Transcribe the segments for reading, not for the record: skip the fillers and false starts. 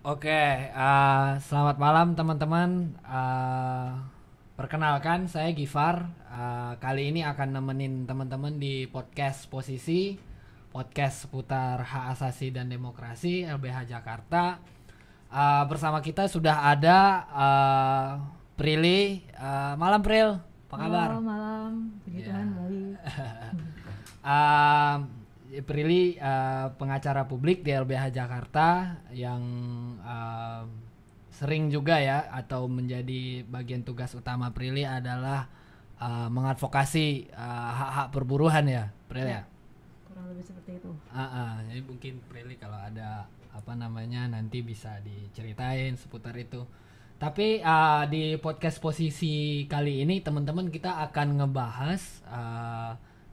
Oke, selamat malam teman-teman. Perkenalkan saya Gifar. Kali ini akan nemenin teman-teman di podcast Posisi, podcast seputar hak asasi dan demokrasi LBH Jakarta. Bersama kita sudah ada Prilly. Malam Pril, apa kabar? Malam, puji Tuhan baik. Prilly pengacara publik di LBH Jakarta yang sering juga ya atau menjadi bagian tugas utama Prilly adalah mengadvokasi hak-hak perburuhan ya, Prilly ya. Kurang lebih seperti itu. Jadi mungkin Prilly kalau ada nanti bisa diceritain seputar itu. Tapi di podcast Posisi kali ini teman-teman kita akan ngebahas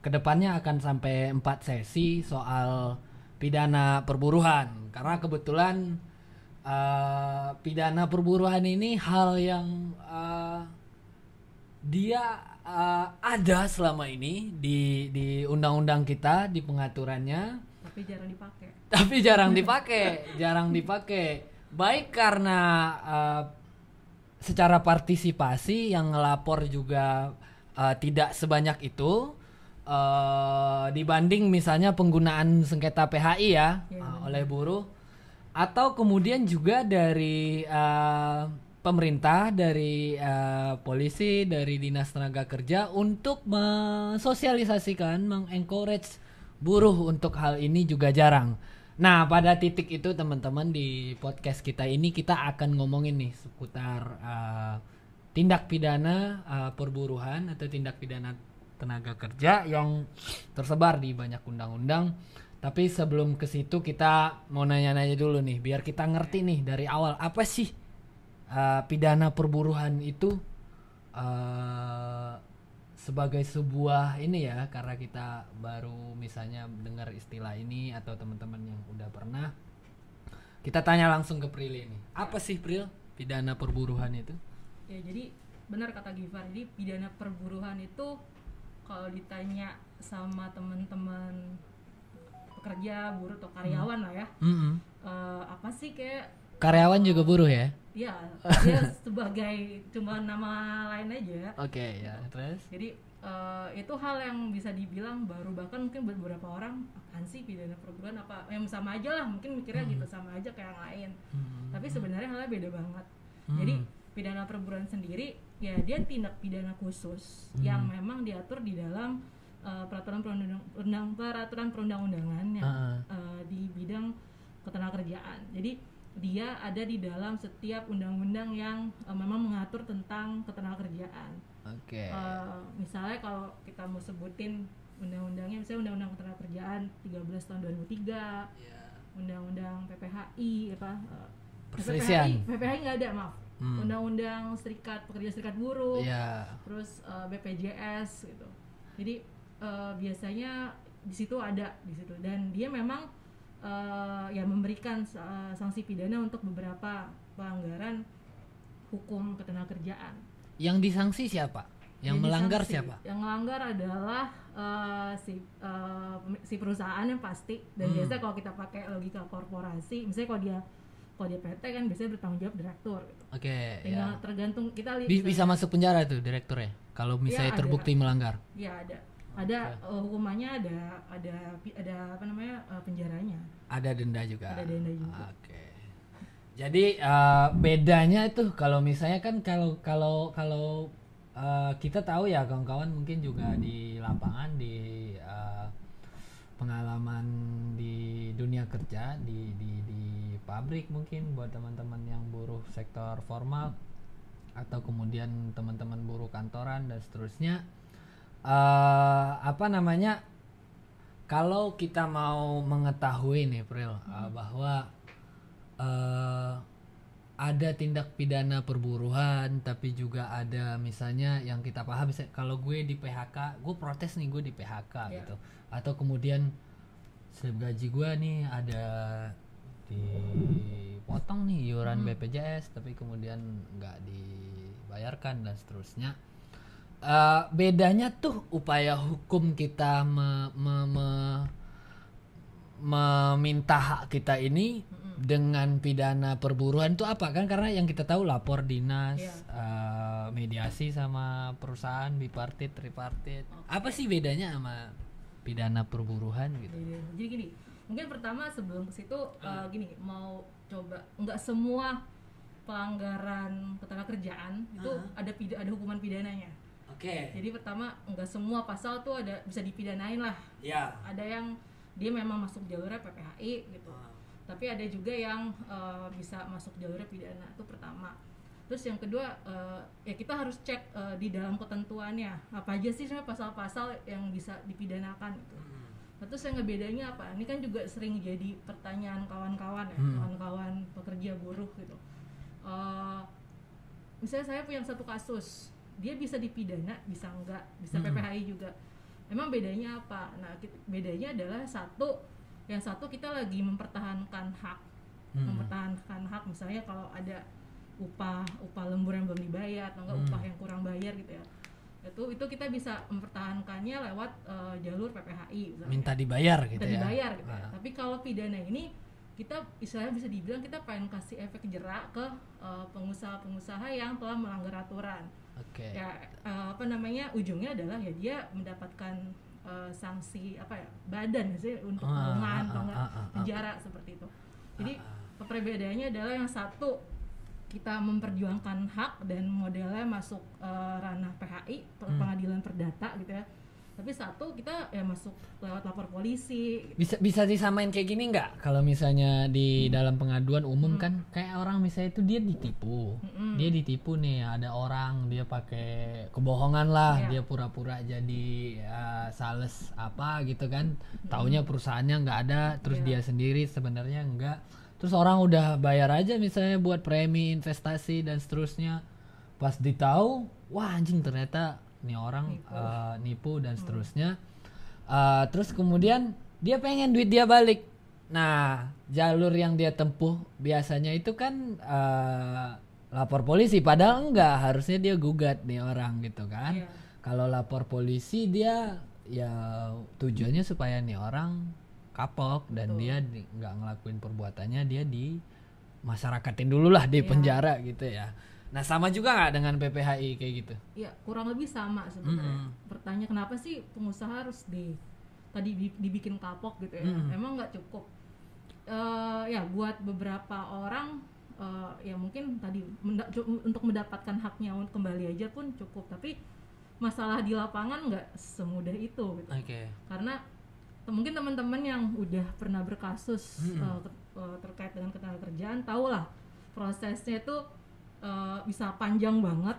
kedepannya akan sampai 4 sesi soal pidana perburuhan, karena kebetulan pidana perburuhan ini hal yang dia ada selama ini di undang-undang kita, di pengaturannya, tapi jarang dipakai baik karena secara partisipasi yang ngelapor juga tidak sebanyak itu. Dibanding misalnya penggunaan sengketa PHI ya oleh buruh, atau kemudian juga dari pemerintah, dari polisi, dari dinas tenaga kerja untuk mensosialisasikan, mengencourage buruh untuk hal ini juga jarang. Nah, pada titik itu teman-teman, di podcast kita ini kita akan ngomongin nih seputar tindak pidana perburuhan atau tindak pidana tenaga kerja yang tersebar di banyak undang-undang. Tapi sebelum ke situ kita mau nanya-nanya dulu nih, biar kita ngerti nih dari awal apa sih pidana perburuhan itu sebagai sebuah ini ya, karena kita baru misalnya dengar istilah ini atau teman-teman yang udah pernah. Kita tanya langsung ke Prilly nih. Apa sih Pril pidana perburuhan itu? Ya, jadi benar kata Gifar. Jadi pidana perburuhan itu kalau ditanya sama teman-teman pekerja, buruh atau karyawan lah ya, apa sih, kayak karyawan juga buruh ya? Iya, dia sebagai cuma nama lain aja. Oke, ya, terus? Jadi itu hal yang bisa dibilang baru, bahkan mungkin beberapa orang apaan sih pidana perburuhan, apa yang sama aja lah, mungkin mikirnya gitu, sama aja kayak yang lain. Tapi sebenarnya halnya beda banget. Jadi pidana perburuhan sendiri ya dia tindak pidana khusus yang memang diatur di dalam peraturan perundang-undangan yang di bidang ketenagakerjaan. Jadi dia ada di dalam setiap undang-undang yang memang mengatur tentang ketenagakerjaan. Oke. Misalnya kalau kita mau sebutin undang-undangnya, misalnya Undang-Undang Ketenagakerjaan 13 tahun 2003, Undang-Undang PPHI PPHI nggak ada, maaf. Undang-Undang Pekerja Serikat Buruh, terus BPJS gitu. Jadi biasanya di situ ada dan dia memang ya memberikan sanksi pidana untuk beberapa pelanggaran hukum ketenagakerjaan. Yang disanksi siapa? Yang melanggar siapa? Yang melanggar adalah si perusahaan yang pasti. Dan biasanya kalau kita pakai logika korporasi, misalnya kalau dia PT kan biasanya bertanggung jawab direktur gitu. Oke. Tinggal tergantung kita bisa masuk penjara tuh direkturnya kalau misalnya terbukti melanggar. Iya, ada hukumannya, ada penjaranya. Ada denda juga. Ada denda juga. Oke. Jadi bedanya itu kalau misalnya kan kalau kita tahu ya kawan-kawan, mungkin juga di lapangan, di pengalaman di dunia kerja, di pabrik, mungkin buat teman-teman yang buruh sektor formal atau kemudian teman-teman buruh kantoran dan seterusnya, kalau kita mau mengetahui nih Pril, bahwa ada tindak pidana perburuhan, tapi juga ada misalnya yang kita paham, misalnya kalau gue di PHK, gue protes nih, gue di PHK gitu, atau kemudian slip gaji gue nih ada dipotong nih iuran BPJS, tapi kemudian nggak dibayarkan dan seterusnya. Bedanya tuh upaya hukum kita meminta hak kita ini dengan pidana perburuan itu apa kan, karena yang kita tahu lapor dinas, mediasi sama perusahaan, bipartit, tripartit. Apa sih bedanya sama pidana perburuan gitu? Jadi gini, mungkin pertama sebelum ke situ gini, mau coba, nggak semua pelanggaran ketenagakerjaan itu ada hukuman pidananya. Jadi pertama nggak semua pasal tuh bisa dipidanain lah. Ada yang dia memang masuk jalurnya PPHI gitu. Tapi ada juga yang bisa masuk jalurnya pidana, itu pertama. Terus yang kedua ya kita harus cek di dalam ketentuannya apa aja sih sebenarnya pasal-pasal yang bisa dipidanakan gitu. Terus yang ngebedanya apa? Ini kan juga sering jadi pertanyaan kawan-kawan ya, kawan-kawan pekerja buruh gitu. Misalnya saya punya satu kasus, dia bisa dipidana, bisa enggak, bisa PPHI juga. Emang bedanya apa? Nah, bedanya adalah yang satu kita lagi mempertahankan hak, misalnya kalau ada upah lembur yang belum dibayar atau enggak upah yang kurang bayar gitu ya. Itu kita bisa mempertahankannya lewat jalur PPHI misalnya. Minta dibayar gitu ya. Tapi kalau pidana ini kita istilahnya bisa dibilang kita pengen kasih efek jerak ke pengusaha-pengusaha yang telah melanggar aturan. Ujungnya adalah ya dia mendapatkan sanksi badan sih untuk kurungan atau enggak penjara seperti itu. Jadi perbedaannya adalah yang satu kita memperjuangkan hak dan modelnya masuk ranah PHI, pengadilan perdata gitu ya. Tapi satu kita ya masuk lewat lapor polisi. Bisa disamain kayak gini nggak? Kalau misalnya di dalam pengaduan umum kan kayak orang misalnya itu dia ditipu, dia ditipu nih, ada orang dia pakai kebohongan lah, dia pura-pura jadi sales apa gitu kan, taunya perusahaannya nggak ada, terus dia sendiri sebenarnya enggak, terus orang udah bayar aja misalnya buat premi investasi dan seterusnya, pas ditahu, wah anjing ternyata nih orang nipu dan seterusnya. Terus kemudian dia pengen duit dia balik. Nah, jalur yang dia tempuh biasanya itu kan lapor polisi, padahal enggak, harusnya dia gugat nih orang gitu kan. Kalau lapor polisi dia ya tujuannya supaya nih orang kapok dan dia nggak ngelakuin perbuatannya, dia di masyarakatin dulu lah di penjara gitu ya. Nah sama juga nggak dengan PPHI kayak gitu? Iya, kurang lebih sama sebenarnya. Pertanyaan kenapa sih pengusaha harus dibikin kapok gitu ya? Emang nggak cukup. Ya buat beberapa orang ya mungkin tadi untuk mendapatkan haknya kembali aja pun cukup. Tapi masalah di lapangan nggak semudah itu gitu. Karena mungkin teman-teman yang udah pernah berkasus terkait dengan ketenagakerjaan tahu lah prosesnya itu bisa panjang banget,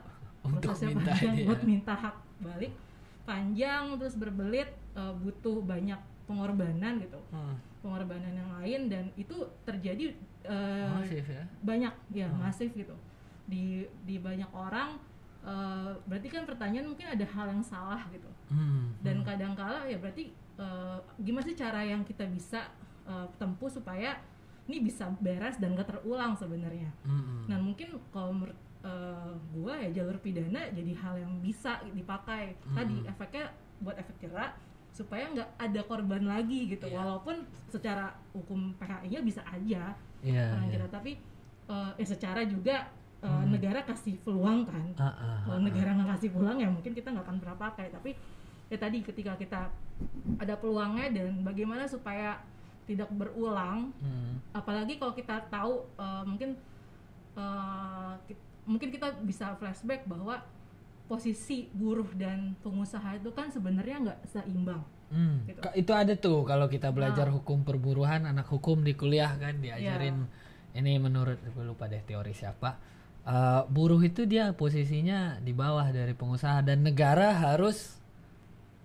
prosesnya panjang buat minta hak balik, panjang terus berbelit, butuh banyak pengorbanan gitu, pengorbanan yang lain, dan itu terjadi masif ya? Banyak ya, masif gitu di banyak orang. Berarti kan pertanyaan mungkin ada hal yang salah gitu, dan kadang-kala ya berarti gimana sih cara yang kita bisa tempuh supaya ini bisa beres dan gak terulang sebenarnya. Nah mungkin kalau menurut gua ya jalur pidana jadi hal yang bisa dipakai. Tadi efeknya buat efek jerak supaya nggak ada korban lagi gitu. Walaupun secara hukum PHI-nya bisa aja orang kira, tapi ya secara juga negara kasih peluang kan. Kalau negara nggak kasih peluang ya mungkin kita nggak akan pernah pakai. Tapi ya tadi ketika kita ada peluangnya, dan bagaimana supaya tidak berulang, apalagi kalau kita tahu mungkin kita bisa flashback bahwa posisi buruh dan pengusaha itu kan sebenarnya nggak seimbang. Gitu. Itu ada tuh kalau kita belajar hukum perburuhan, anak hukum di kuliah kan diajarin ini, menurut gue lupa deh teori siapa, buruh itu dia posisinya di bawah dari pengusaha dan negara harus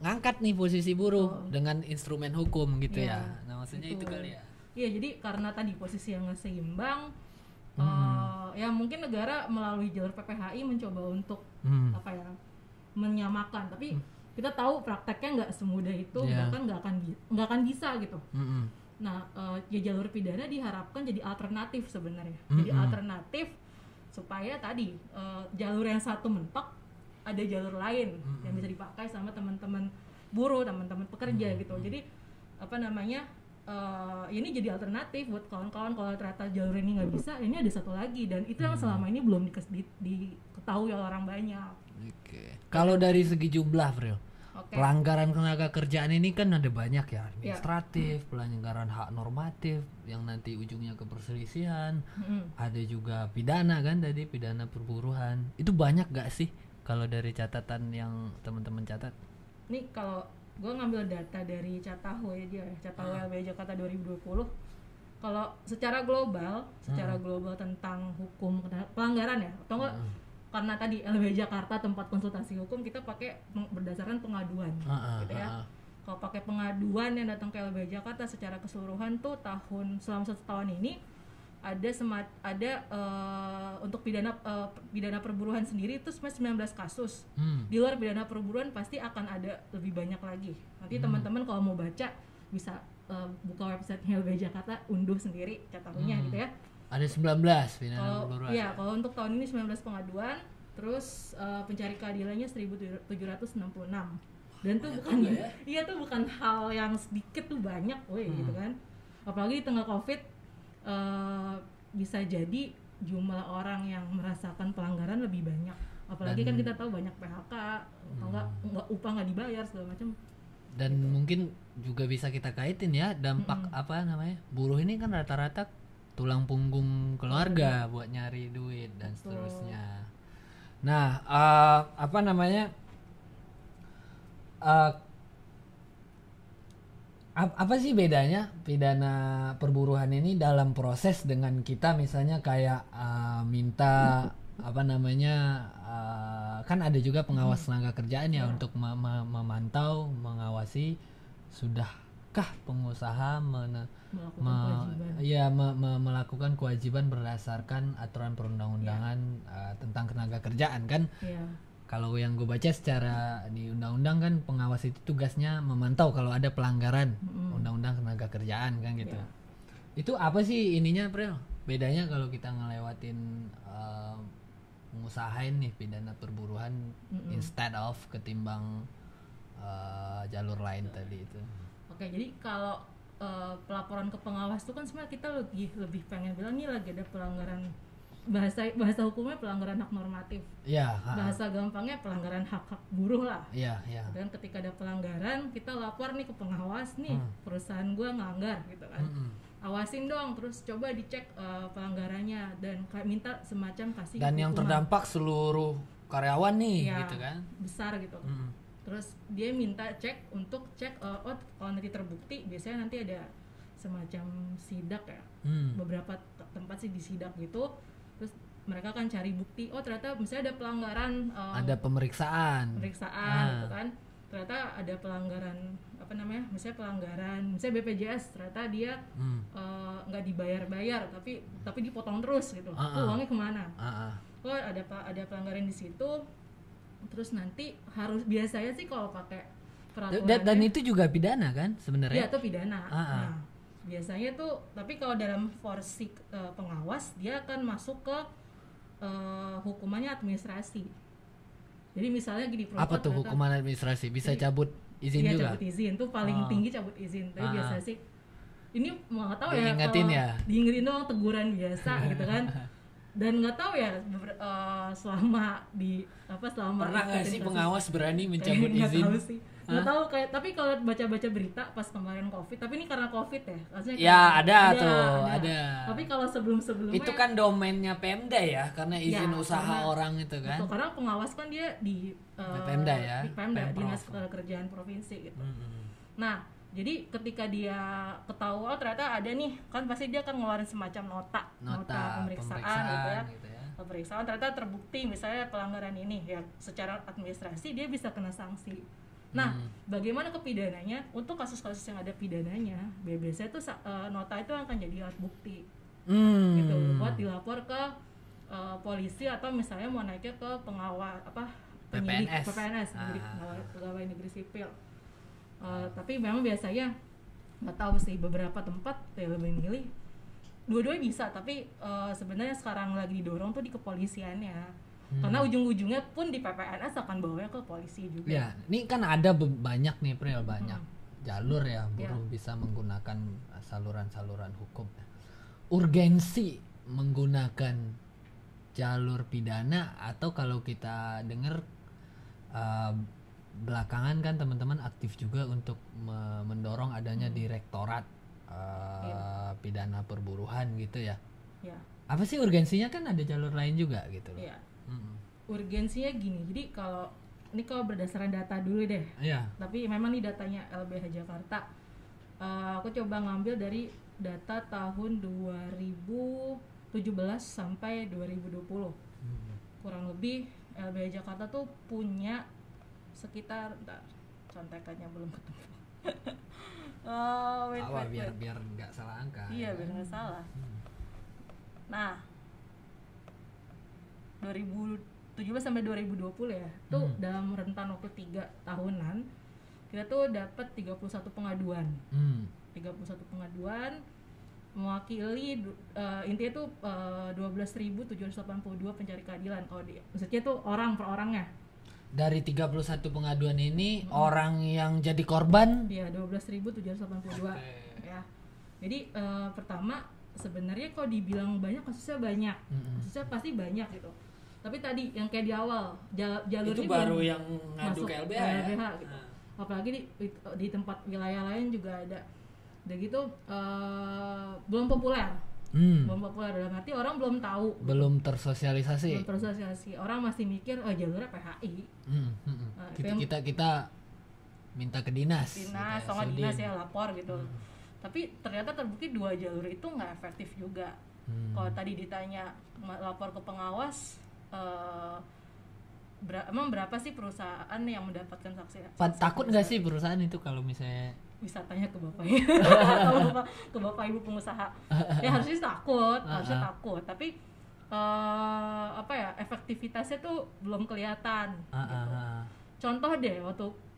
ngangkat nih posisi buruh dengan instrumen hukum gitu ya. Nah maksudnya itu kali ya. Iya, jadi karena tadi posisi yang nggak seimbang, ya mungkin negara melalui jalur PPHI mencoba untuk menyamakan, tapi kita tahu prakteknya nggak semudah itu, bahkan nggak akan bisa gitu. Nah ya jalur pidana diharapkan jadi alternatif sebenarnya, jadi alternatif supaya tadi jalur yang satu mentok, ada jalur lain yang bisa dipakai sama teman-teman buruh, teman-teman pekerja gitu. Jadi ini jadi alternatif buat kawan-kawan kalau ternyata jalur ini nggak bisa, ini ada satu lagi, dan itu yang selama ini belum diketahui oleh orang banyak. Oke. Kalau dari segi jumlah, Fril, pelanggaran tenaga kerjaan ini kan ada banyak ya, administratif, pelanggaran hak normatif yang nanti ujungnya ke perselisihan, ada juga pidana kan tadi, pidana perburuan. Itu banyak gak sih kalau dari catatan yang teman-teman catat? Nih kalau gue ngambil data dari Catahu aja ya, Catahu LBH Jakarta 2020. Kalau secara global tentang hukum pelanggaran ya, atau enggak karena tadi LBH Jakarta tempat konsultasi hukum, kita pakai berdasarkan pengaduan gitu ya. Kalau pakai pengaduan yang datang ke LBH Jakarta secara keseluruhan tuh selama 1 tahun ini ada untuk pidana perburuan sendiri itu 19 kasus. Di luar pidana perburuan pasti akan ada lebih banyak lagi. Nanti teman-teman kalau mau baca bisa buka website LBH Jakarta, unduh sendiri catatannya gitu ya. Ada 19 pidana perburuan. Iya, kalau untuk tahun ini 19 pengaduan, terus pencari keadilannya 1766. Dan tuh bukan hal yang sedikit, tuh banyak gitu kan. Apalagi di tengah Covid, bisa jadi jumlah orang yang merasakan pelanggaran lebih banyak. Apalagi kan kita tahu banyak PHK, enggak upah nggak dibayar segala macam. Dan gitu. Mungkin juga bisa kita kaitin ya dampak buruh ini kan rata-rata tulang punggung keluarga buat nyari duit dan seterusnya. Nah, apa sih bedanya pidana perburuan ini dalam proses dengan kita misalnya kayak minta kan ada juga pengawas tenaga kerjaan ya untuk memantau, mengawasi sudahkah pengusaha melakukan kewajiban berdasarkan aturan perundang-undangan tentang tenaga kerjaan kan. Kalau yang gue baca secara di undang-undang kan pengawas itu tugasnya memantau kalau ada pelanggaran undang-undang tenaga kerjaan kan gitu. Itu apa sih ininya, Pril? Bedanya kalau kita ngelewatin ngusahain nih pidana perburuan instead of ketimbang jalur lain tadi itu. Oke, jadi kalau pelaporan ke pengawas itu kan sebenarnya kita lebih pengen bilang nih lagi ada pelanggaran, bahasa hukumnya pelanggaran hak normatif. Bahasa gampangnya pelanggaran hak-hak buruh lah. Dan ketika ada pelanggaran, kita lapor nih ke pengawas nih, perusahaan gua ngelanggar gitu kan. Awasin dong, terus coba dicek pelanggarannya dan minta semacam kasih dan hukuman. Yang terdampak seluruh karyawan nih gitu kan. Besar gitu. Terus dia minta cek kalau nanti terbukti, biasanya nanti ada semacam sidak ya. Beberapa tempat sih disidak gitu. Terus mereka kan cari bukti, ternyata misalnya ada pelanggaran, ada pemeriksaan gitu kan, ternyata ada pelanggaran misalnya BPJS, ternyata dia nggak dibayar tapi dipotong terus gitu. Uangnya kemana? Ada pelanggaran di situ, terus nanti harus biasanya sih kalau pakai peraturan dan itu juga pidana kan sebenarnya? Iya, itu pidana. Nah, biasanya tuh, tapi kalau dalam porsi pengawas dia akan masuk ke hukumannya administrasi. Jadi misalnya gini, apa tuh hukuman administrasi? Bisa cabut izin juga? Cabut izin tuh paling tinggi, cabut izin. Tapi biasa sih ini nggak tahu diingetin doang, teguran biasa gitu kan. Dan nggak tahu ya selama pernah nggak sih pengawas berani mencabut izin? Nggak tahu sih. Nggak tahu tapi kalau baca-baca berita pas kemarin Covid, tapi ini karena Covid ya, ada. Tapi kalau sebelumnya itu kan domainnya Pemda ya, karena izin usaha orang itu kan. Betul, karena pengawas kan dia di Pemda ya, di Pemda, Dinas Kerjaan Provinsi gitu. Nah, jadi ketika dia ketahuan ternyata ada nih, kan pasti dia akan ngeluarin semacam nota pemeriksaan gitu ya. Pemeriksaan ternyata terbukti misalnya pelanggaran ini ya, secara administrasi dia bisa kena sanksi. Nah, bagaimana kepidananya? Untuk kasus-kasus yang ada pidananya, biasanya tuh nota itu akan jadi alat bukti, gitu, buat dilapor ke polisi atau misalnya mau naiknya ke pengawas PPNS, pegawai negeri sipil. Tapi memang biasanya nggak tahu sih, beberapa tempat ya lebih milih dua-duanya bisa, tapi sebenarnya sekarang lagi didorong tuh di kepolisiannya. Karena ujung-ujungnya pun di PPNS akan bawanya ke polisi juga. Ya, ini kan ada banyak nih, Pril, banyak jalur ya, buruh bisa menggunakan saluran-saluran hukum. Urgensi menggunakan jalur pidana, atau kalau kita dengar belakangan kan teman-teman aktif juga untuk mendorong adanya direktorat pidana perburuhan gitu ya. Apa sih urgensinya, kan ada jalur lain juga gitu loh. Urgensinya gini, jadi kalau berdasarkan data dulu deh. Tapi memang nih datanya LBH Jakarta. Aku coba ngambil dari data tahun 2017 sampai 2020. Kurang lebih LBH Jakarta tuh punya sekitar, contekannya belum ketemu. Biar nggak salah angka. Iya, biar nggak salah. Nah, 2017 sampai 2020 ya, tuh dalam rentan waktu 3 tahunan kita tuh dapat 31 pengaduan. 31 pengaduan mewakili intinya tuh 12.782 pencari keadilan. Maksudnya tuh orang per orangnya. Dari 31 pengaduan ini orang yang jadi korban? Iya, 12.782. Ya. Jadi pertama sebenarnya kalau dibilang banyak, kasusnya banyak. Kasusnya pasti banyak gitu. Tapi tadi yang kayak di awal jalur itu ini baru yang ngadu ke LBH ya? Gitu. Apalagi di tempat wilayah lain juga ada. Udah gitu belum populer. Belum populer dalam arti orang belum tahu. Belum tersosialisasi. Orang masih mikir jalurnya PHI. Kita minta ke dinas. Dinas ya lapor gitu. Tapi ternyata terbukti 2 jalur itu nggak efektif juga. Kalau tadi ditanya lapor ke pengawas, emang berapa sih perusahaan yang mendapatkan saksi? Takut nggak sih perusahaan itu kalau misalnya? Bisa tanya ke bapak ke bapak ibu pengusaha. Ya harusnya takut. Tapi efektivitasnya tuh belum kelihatan. Gitu. Contoh deh,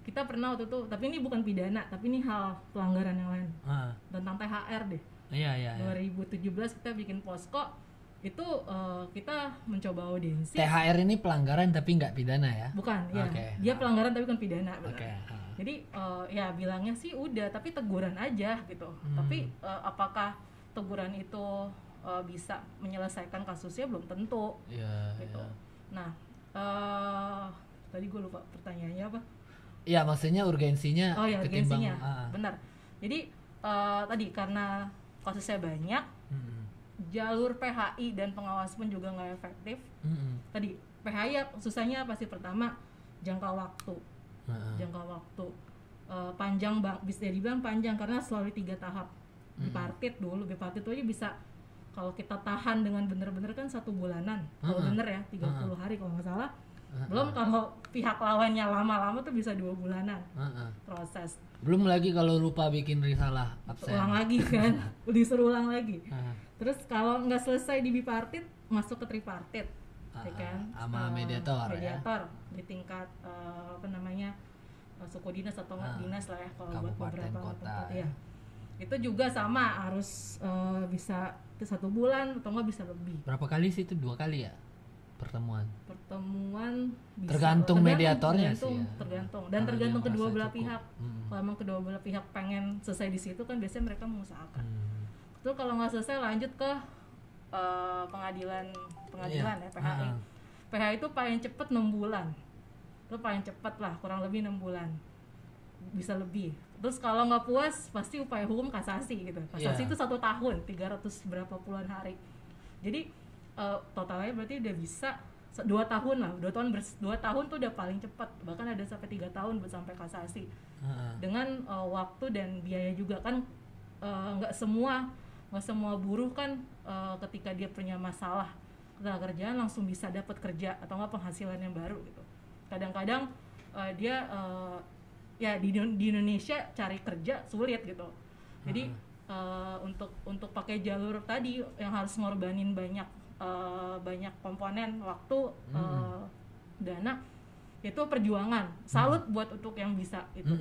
kita pernah waktu itu, tapi ini bukan pidana, tapi ini hal pelanggaran yang lain. Tentang THR deh. Iya. 2017 kita bikin posko, itu kita mencoba audiensi. THR ini pelanggaran tapi nggak pidana ya? Bukan, ya. Dia pelanggaran tapi bukan pidana. Jadi ya bilangnya sih udah, tapi teguran aja gitu. Tapi apakah teguran itu bisa menyelesaikan kasusnya, belum tentu. Gitu. Nah, tadi gue lupa pertanyaannya apa? Iya, maksudnya urgensinya. Urgensinya. Benar. Jadi tadi karena kasusnya banyak, jalur PHI dan pengawas pun juga nggak efektif. Tadi PHI ya, susahnya pasti pertama jangka waktu. Panjang bisa dibilang panjang karena selalu 3 tahap. Bipartit itu aja bisa, kalau kita tahan dengan bener-bener kan 1 bulanan. Kalau bener ya 30 hari kalau nggak salah. Belum kalau pihak lawannya lama-lama tuh bisa 2 bulanan proses. Belum lagi kalau lupa bikin risalah absen. Ulang lagi kan, disuruh ulang lagi. Terus kalau nggak selesai di bipartit, masuk ke tripartit, ya kan? Sama mediator ya. Di tingkat suku dinas atau dinas lah ya, kalau buat beberapa tempat ya. Itu juga sama, harus bisa 1 bulan atau nggak bisa lebih. Berapa kali sih itu? 2 kali ya? Pertemuan bisa, tergantung mediatornya sih ya. Tergantung kedua belah pihak. Kalau emang kedua belah pihak pengen selesai di situ kan biasanya mereka mengusahakan. Terus kalau nggak selesai lanjut ke pengadilan ya, PHI. PHI itu paling cepet 6 bulan. Itu paling cepet lah, kurang lebih 6 bulan. Bisa lebih. Terus kalau nggak puas pasti upaya hukum kasasi gitu. Kasasi itu 1 tahun, 300 berapa puluhan hari. Jadi totalnya berarti udah bisa 2 tahun lah. 2 tahun tuh udah paling cepat. Bahkan ada sampai 3 tahun buat sampai kasasi. Dengan waktu dan biaya juga kan, nggak semua buruh kan ketika dia punya masalah ketenaga kerjaan langsung bisa dapat kerja atau nggak penghasilan yang baru gitu. Kadang-kadang dia ya di Indonesia cari kerja sulit gitu. Jadi untuk pakai jalur tadi yang harus ngorbanin banyak komponen waktu, dana, itu perjuangan. Salut buat untuk yang bisa itu.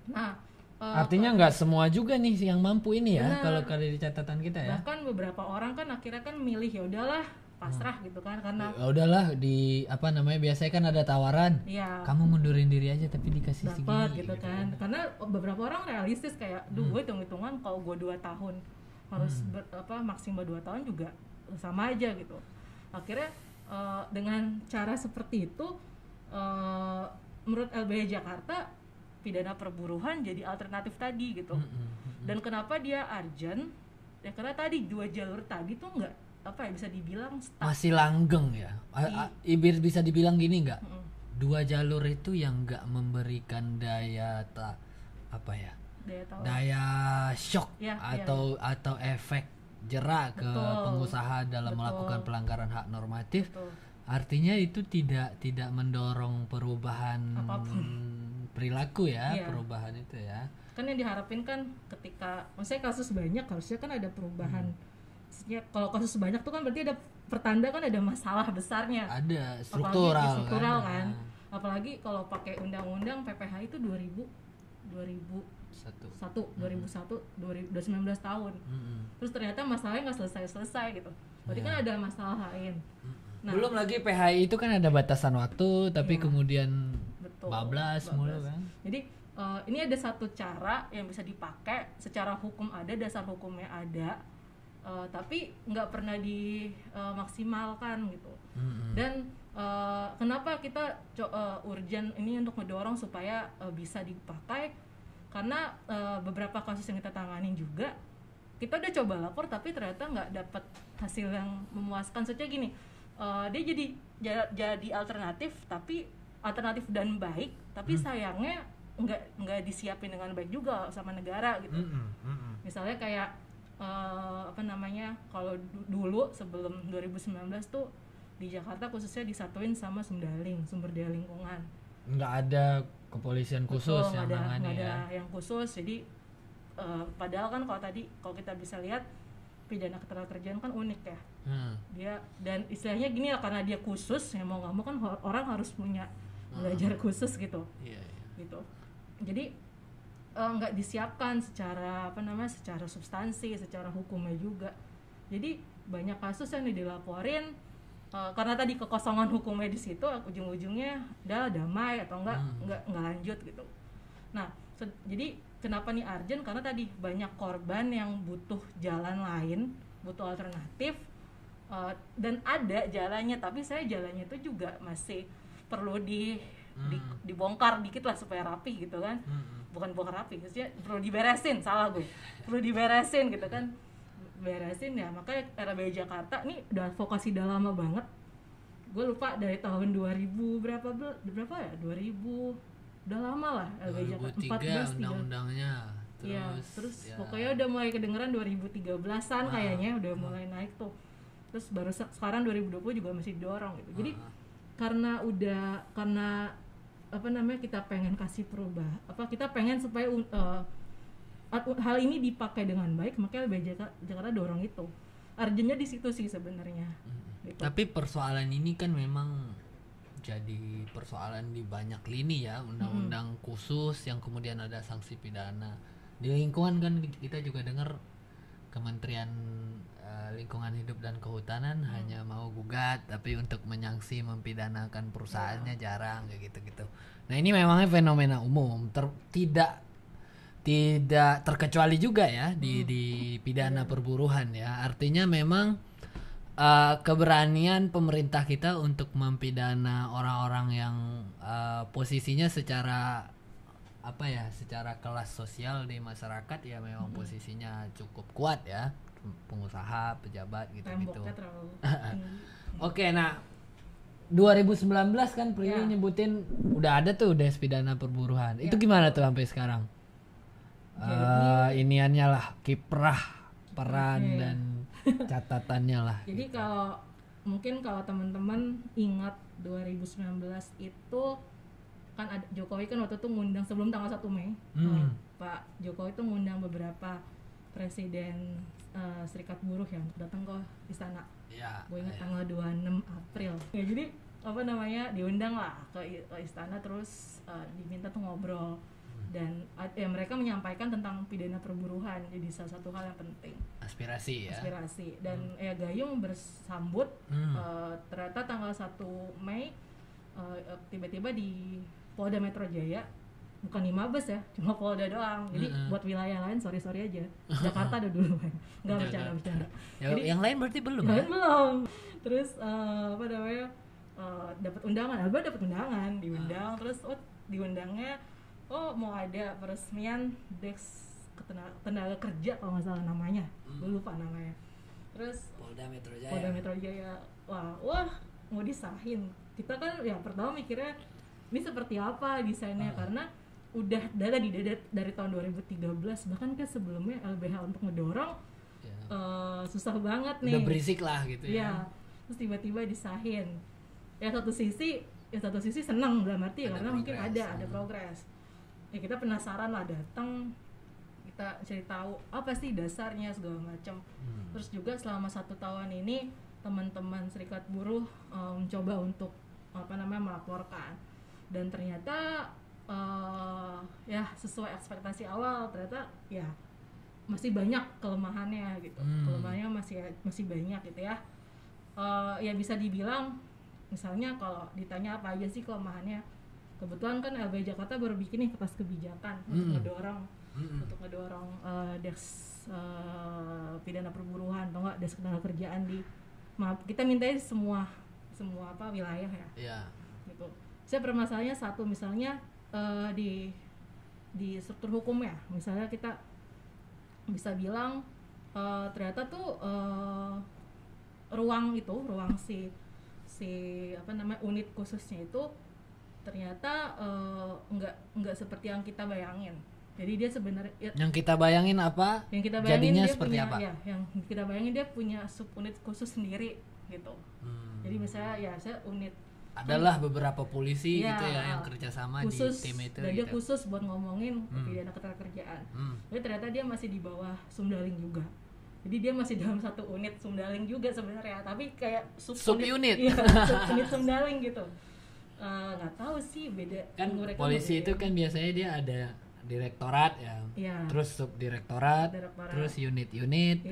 Nah, artinya nggak semua juga nih yang mampu ini ya, kalau di catatan kita ya. Bahkan beberapa orang kan akhirnya kan milih ya udahlah pasrah gitu kan, karena ya udahlah, di apa namanya, biasanya kan ada tawaran, ya kamu mundurin diri aja tapi dikasih dapat segini gitu kan. Karena beberapa orang realistis kayak, gue hitung-hitungan kalau gue 2 tahun harus maksimal 2 tahun juga sama aja gitu. Akhirnya dengan cara seperti itu, menurut LBH Jakarta pidana perburuhan jadi alternatif tadi gitu. Dan kenapa dia urgent? Ya karena tadi 2 jalur tadi tuh nggak bisa dibilang stuck. Masih langgeng ya. Bisa dibilang gini nggak? 2 jalur itu yang nggak memberikan daya daya shock atau efek jerak ke pengusaha dalam melakukan pelanggaran hak normatif. Artinya itu tidak mendorong perubahan apapun perilaku ya, perubahan itu ya. Kan yang diharapin kan ketika maksudnya kasus banyak harusnya kan ada perubahan. Maksudnya kalau kasus banyak tuh kan berarti ada pertanda kan ada masalah besarnya. Ada struktural kan. Apalagi kalau pakai undang-undang PPH itu 2001 2019 tahun. Terus ternyata masalahnya nggak selesai gitu. Berarti kan ada masalah lain. Nah, belum lagi PHI itu kan ada batasan waktu, tapi kemudian bablas mulu kan. Jadi ini ada satu cara yang bisa dipakai, secara hukum ada, dasar hukumnya ada, tapi nggak pernah dimaksimalkan gitu. Dan kenapa kita urgent ini untuk mendorong supaya bisa dipakai? Karena beberapa kasus yang kita tanganin juga, kita udah coba lapor tapi ternyata nggak dapat hasil yang memuaskan. Soalnya gini, dia jadi alternatif, tapi alternatif dan baik, tapi sayangnya nggak disiapin dengan baik juga sama negara gitu. Misalnya kayak kalau dulu sebelum 2019 tuh di Jakarta khususnya disatuin sama Sumdaling, sumber daya lingkungan. Nggak ada kepolisian khusus. Betul, yang nggak ada yang khusus. Jadi padahal kan kalau kita bisa lihat pidana ketenagakerjaan kan unik ya. Dia dan istilahnya gini lah, karena dia khusus ya mau nggak mau kan orang harus punya belajar khusus gitu. Gitu. Jadi nggak disiapkan secara secara substansi, secara hukumnya juga. Jadi banyak kasus yang dilaporin karena tadi kekosongan hukumnya di situ, ujung-ujungnya udah damai atau enggak lanjut gitu. Nah, jadi kenapa nih urgent? Karena tadi banyak korban yang butuh jalan lain, butuh alternatif, dan ada jalannya, tapi jalannya itu juga masih perlu dibongkar dikit lah supaya rapi gitu kan. Bukan bongkar rapi, maksudnya perlu diberesin, perlu diberesin gitu kan. Beresin ya, makanya LBH Jakarta ini udah advokasi udah lama banget. Gue lupa dari tahun 2000 berapa ya, 2000 udah lama lah LBH Jakarta, 2003 undang-undangnya. Terus pokoknya udah mulai kedengeran 2013-an kayaknya udah mulai naik tuh. Terus baru sekarang 2020 juga masih didorong gitu. Jadi karena kita pengen kasih kita pengen supaya hal ini dipakai dengan baik, makanya LBH Jakarta dorong itu. Urgentnya di situ sih sebenarnya. Gitu. Tapi persoalan ini kan memang jadi persoalan di banyak lini ya, undang-undang khusus yang kemudian ada sanksi pidana. Di lingkungan kan kita juga dengar Kementerian Lingkungan Hidup dan Kehutanan hanya mau gugat, tapi untuk menyangsi mempidanakan perusahaannya jarang kayak gitu-gitu. Nah ini memangnya fenomena umum, tidak terkecuali juga ya di pidana perburuhan ya. Artinya memang keberanian pemerintah kita untuk mempidana orang-orang yang posisinya secara kelas sosial di masyarakat ya memang posisinya cukup kuat ya, pengusaha, pejabat gitu-gitu. Oke, nah 2019 kan Prilly nyebutin udah ada tuh des pidana perburuhan. Itu gimana tuh sampai sekarang? Iniannya lah, kiprah, peran dan catatannya lah. Jadi gitu. Kalau teman-teman ingat 2019 itu kan ada Jokowi kan waktu itu ngundang sebelum tanggal 1 Mei. Pak Jokowi itu ngundang beberapa presiden Serikat Buruh yang datang ke istana. Gue ingat tanggal 26 April. Ya, jadi diundang lah ke istana, terus diminta tuh ngobrol. Dan mereka menyampaikan tentang pidana perburuhan, jadi salah satu hal yang penting. Aspirasi Dan Gayung bersambut ternyata tanggal 1 Mei tiba-tiba di Polda Metro Jaya, bukan di Mabes ya, cuma Polda doang. Jadi buat wilayah lain sorry aja. Jakarta udah dulu kan. Enggak bercanda. Jadi, yang lain berarti belum. Belum. Terus dapat undangan, Alba dapat undangan, diundang. Terus diundangnya mau ada peresmian Deks Tenaga Kerja kalau nggak salah namanya. Gue lupa namanya. Terus Polda Metro Jaya. Wah, mau disahin. Kita kan ya pertama mikirnya ini seperti apa desainnya, karena udah dari tahun 2013, bahkan kan sebelumnya LBH untuk ngedorong susah banget nih. Udah berisik lah gitu ya. Terus tiba-tiba disahin. Ya satu sisi senang dalam arti karena mungkin ada progres. Ya kita penasaran lah, datang, kita cari tahu apa sih dasarnya segala macam. Terus juga selama 1 tahun ini teman-teman serikat buruh mencoba untuk melaporkan, dan ternyata ya sesuai ekspektasi awal, ternyata ya masih banyak kelemahannya gitu. Kelemahannya masih banyak gitu ya. Ya bisa dibilang misalnya kalau ditanya apa aja sih kelemahannya, kebetulan kan LBH Jakarta baru bikin nih kertas kebijakan untuk ngedorong Deks pidana perburuhan atau enggak Deks ketenaga kerjaan kita mintain semua wilayah ya. Iya. Gitu. Saya permasalahannya satu, misalnya di struktur hukumnya, misalnya kita bisa bilang ternyata tuh ruang unit khususnya itu ternyata enggak seperti yang kita bayangin. Jadi dia sebenarnya yang kita bayangin apa? Yang kita bayangin jadinya dia seperti apa? Ya, yang kita bayangin dia punya subunit khusus sendiri gitu. Jadi misalnya ya saya unit adalah beberapa polisi gitu ya yang kerjasama khusus, di tim itu. Dan dia khusus buat ngomongin pidana ketenagakerjaan. Tapi ternyata dia masih di bawah Sumdaling juga. Jadi dia masih dalam satu unit Sumdaling juga sebenarnya, tapi kayak subunit. Iya, subunit Sumdaling gitu. Nggak tahu sih beda. Kan polisi itu kan biasanya dia ada direktorat ya. Terus subdirektorat, terus unit-unit,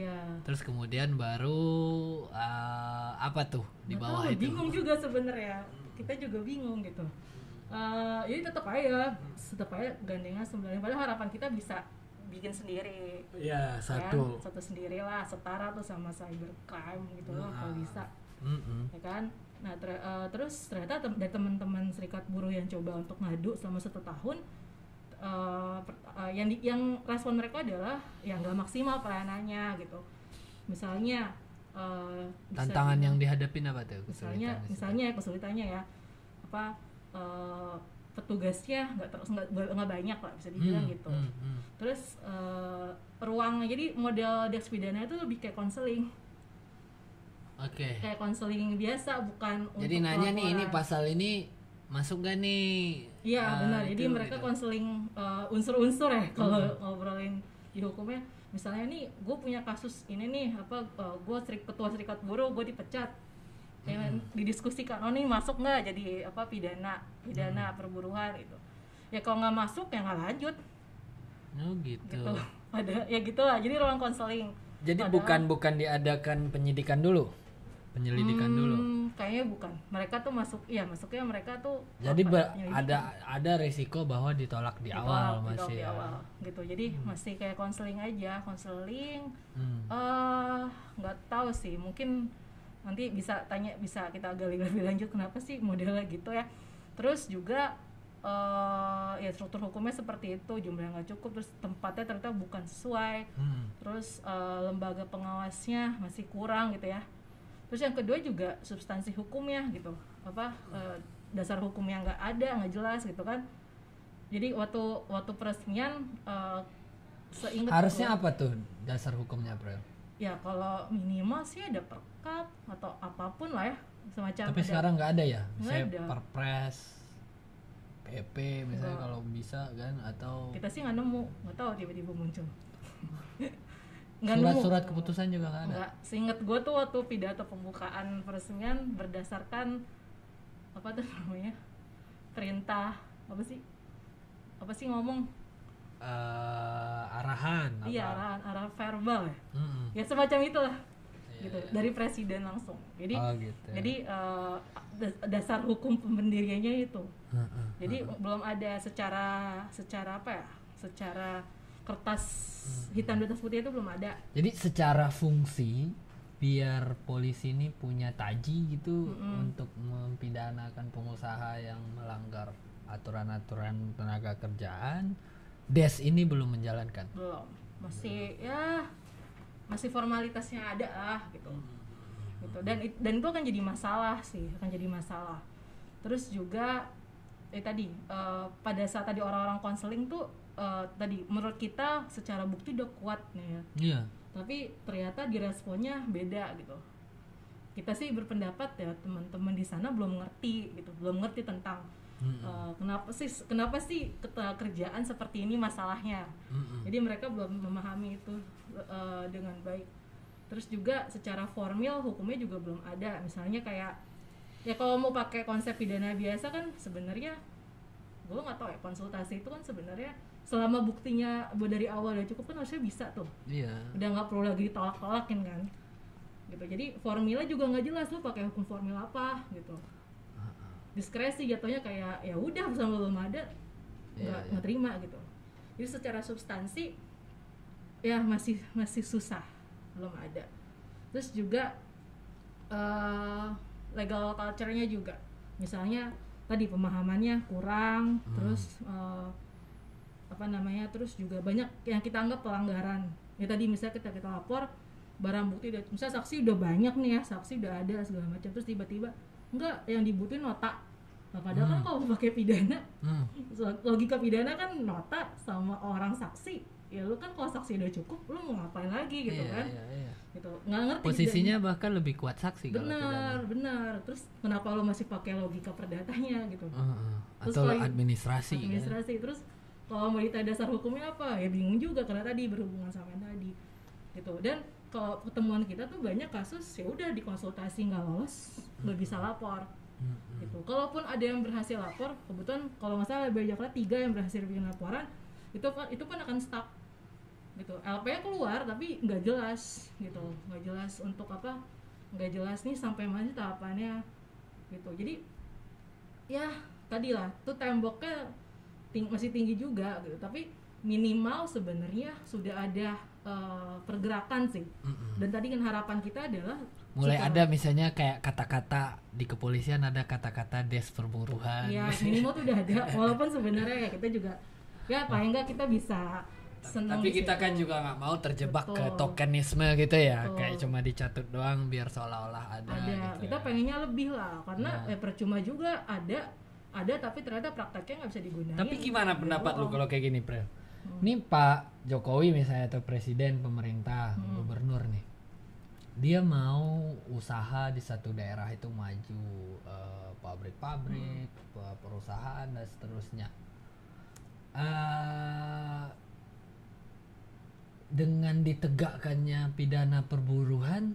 terus kemudian baru apa tuh di bawah itu? Bingung juga sebenarnya, kita juga bingung gitu. Jadi tetap aja gandengan sebenarnya. Padahal harapan kita bisa bikin sendiri. Ya satu sendiri lah, setara tuh sama cybercrime gitu loh kalau bisa. Ya kan? Nah terus ternyata dari teman-teman serikat buruh yang coba untuk ngadu selama 1 tahun. Yang respon mereka adalah yang nggak maksimal pelayanannya gitu. Misalnya tantangan yang dihadapin apa tuh? Misalnya kesulitannya ya petugasnya nggak banyak lah bisa dibilang gitu. Terus ruangnya, jadi model Deks pidana itu lebih kayak konseling. Kayak konseling biasa, bukan jadi untuk nanya nih ini pasal ini masuk gak nih? Iya benar. Jadi mereka konseling unsur-unsur ya kalau ngobrolin di hukumnya. Misalnya nih, gue punya kasus ini nih, gue ketua serikat buruh, gue dipecat. Didiskusikan, nih masuk nggak jadi pidana perburuhan gitu. Ya kalau nggak masuk ya nggak lanjut. Gitu. Ada ya gitulah. Jadi ruang konseling. Jadi bukan diadakan penyelidikan dulu. Kayaknya bukan. Mereka tuh masuknya mereka tuh. Jadi ada resiko bahwa ditolak di awal masih. Di awal gitu. Jadi masih kayak konseling aja, nggak tahu sih. Mungkin nanti bisa kita gali lebih lanjut kenapa sih modelnya gitu ya. Terus juga ya struktur hukumnya seperti itu, jumlahnya nggak cukup, terus tempatnya ternyata bukan sesuai, terus lembaga pengawasnya masih kurang gitu ya. Terus yang kedua juga substansi hukumnya gitu, dasar hukumnya nggak jelas gitu kan. Jadi waktu peresmian seingat harusnya apa tuh dasar hukumnya, Bro? Ya kalau minimal sih ada perkap atau apapun lah ya semacam. Tapi sekarang nggak ada ya, misalnya perpres, PP misalnya kalau bisa kan, atau kita sih nggak tahu tiba-tiba muncul. Surat keputusan juga nggak ada. Nggak, seingat gue tuh waktu pidato pembukaan peresmian berdasarkan apa tuh namanya perintah apa sih ngomong arahan iya apa? arahan verbal ya. Mm-mm. Ya semacam itulah Iya, gitu iya. dari presiden langsung. Jadi Gitu. dasar hukum pendiriannya itu. Heeh. Jadi belum ada secara apa ya? Secara kertas hitam di atas putih itu belum ada. Jadi secara fungsi biar polisi ini punya taji gitu untuk mempidanakan pengusaha yang melanggar aturan-aturan tenaga kerjaan, Des ini belum menjalankan. Belum. Masih formalitasnya ada lah gitu. Gitu. Dan itu akan jadi masalah sih, akan jadi masalah. Terus juga tadi pada saat tadi orang-orang konseling tuh tadi menurut kita secara bukti udah kuat nih ya. Iya. Tapi ternyata diresponnya beda gitu. Kita sih berpendapat ya teman-teman di sana belum ngerti gitu, belum ngerti tentang kenapa sih kerjaan seperti ini masalahnya. Jadi mereka belum memahami itu dengan baik. Terus juga secara formil hukumnya juga belum ada. Misalnya kayak ya kalau mau pakai konsep pidana biasa kan sebenarnya gue nggak tahu ya, konsultasi itu kan sebenarnya selama buktinya dari awal udah cukup kan harusnya bisa tuh. Iya. Udah nggak perlu lagi ditolak-tolakin kan gitu. Jadi formilnya juga nggak jelas lu pakai hukum formil apa gitu. Diskresi jatuhnya kayak ya udah bersama belum ada nggak terima gitu. Jadi secara substansi ya masih susah, belum ada. Terus juga legal culture-nya juga misalnya tadi pemahamannya kurang. Terus terus juga banyak yang kita anggap pelanggaran ya. Tadi misalnya kita lapor barang bukti misalnya saksi udah banyak nih ya, saksi udah ada segala macam, terus tiba-tiba enggak, yang dibutuhin nota. Nah, padahal kan kalau pakai pidana logika pidana kan nota sama orang saksi ya, lu kan kalau saksi udah cukup lu mau ngapain lagi gitu kan. Gitu nggak ngerti posisinya bahkan lebih kuat saksi kalau benar. Terus kenapa lu masih pakai logika perdatanya gitu. Atau administrasi kan? Terus kalau mau ditanya dasar hukumnya apa ya bingung juga, karena tadi berhubungan sama yang tadi gitu. Dan kalau pertemuan kita tuh banyak kasus ya udah dikonsultasi nggak lolos nggak bisa lapor gitu. Kalaupun ada yang berhasil lapor, kebetulan kalau nggak salah banyaknya 3 yang berhasil bikin laporan, itu kan akan stuck gitu. LP-nya keluar tapi nggak jelas gitu, nggak jelas untuk apa, nggak jelas nih sampai mana tahapannya gitu. Jadi ya tadi lah tuh temboknya masih tinggi juga gitu, tapi minimal sebenarnya sudah ada pergerakan sih. Dan tadi kan harapan kita adalah mulai ada misalnya kayak kata-kata di kepolisian, ada kata-kata des perburuhan. Ya minimal tuh udah ada, walaupun sebenarnya ya kita juga ya paling enggak kita bisa senang. Tapi kita kan juga nggak mau terjebak ke tokenisme gitu ya. Kayak cuma dicatut doang biar seolah-olah ada gitu. Kita pengennya lebih lah, karena percuma juga ada tapi ternyata prakteknya nggak bisa digunakan. Tapi gimana pendapat lu kalau kayak gini, Prel? Ini Pak Jokowi misalnya, atau presiden, pemerintah, gubernur nih, dia mau usaha di satu daerah itu maju, pabrik-pabrik, perusahaan dan seterusnya. Dengan ditegakkannya pidana perburuhan,